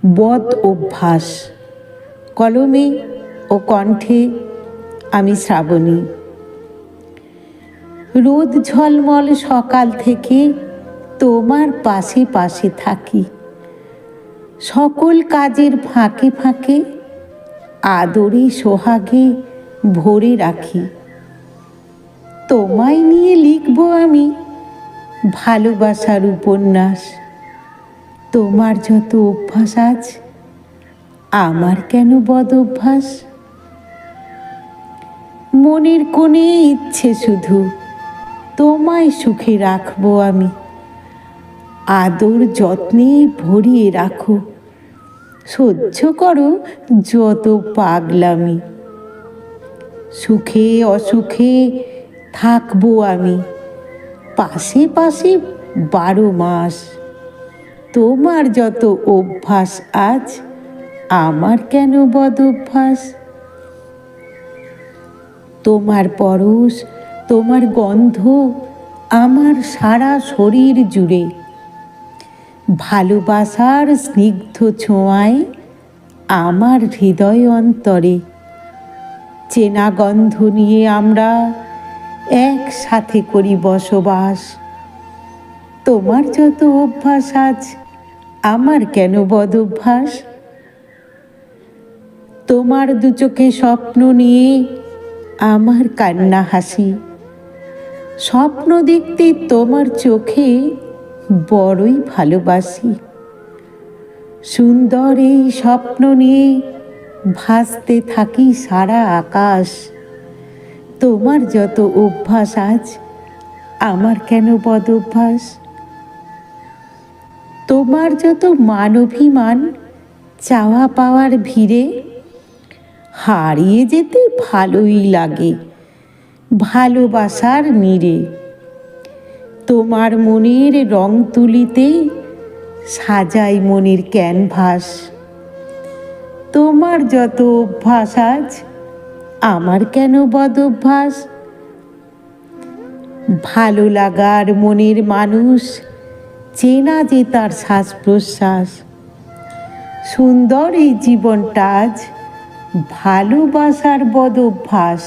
বদ অভ্যাস। কলমে ও কণ্ঠে আমি শ্রাবণী। রোদ ঝলমল সকাল থেকে তোমার পাশে পাশে থাকি। সকল কাজের ফাঁকে ফাঁকে আদরে সোহাগে ভরে রাখি। তোমায় নিয়ে লিখব আমি ভালোবাসার উপন্যাস। তোমার যত অভ্যাস আজ, আমার কেন বদ অভ্যাস? মনের কোণে ইচ্ছে শুধু তোমায় সুখে রাখবো আমি। আদর যত্নে ভরিয়ে রাখো, সহ্য করো যত পাগলামি। সুখে অসুখে থাকবো আমি পাশে পাশে 12 মাস। তোমার যত অভ্যাস আজ, আমার কেন বদ অভ্যাস? তোমার পরশ, তোমার গন্ধ আমার সারা শরীর জুড়ে। ভালোবাসার স্নিগ্ধ ছোঁয়ায় আমার হৃদয় অন্তরে। চেনা গন্ধ নিয়ে আমরা একসাথে করি বসবাস। তোমার যত অভ্যাস আজ, আমার কেন বদ অভ্যাস? তোমার দু চোখে স্বপ্ন নিয়ে আমার কান্না হাসি। স্বপ্ন দেখতে তোমার চোখে বড়ই ভালোবাসি। সুন্দর এই স্বপ্ন নিয়ে ভাসতে থাকি সারা আকাশ। তোমার যত অভ্যাস আজ, আমার কেন বদ অভ্যাস? তোমার যত মান অভিমান চাওয়া পাওয়ার ভিড়ে, হারিয়ে যেতে ভালোই লাগে ভালোবাসার নীড়ে। তোমার মনের রং তুলিতে সাজাই মনের ক্যানভাস। তোমার যত অভ্যাস আজ, আমার কেন বদ অভ্যাস? ভালো লাগার মনের মানুষ চেনা যে তার শ্বাস প্রশ্বাস। সুন্দর এই জীবনটা আজ ভালোবাসার বদ অভ্যাস।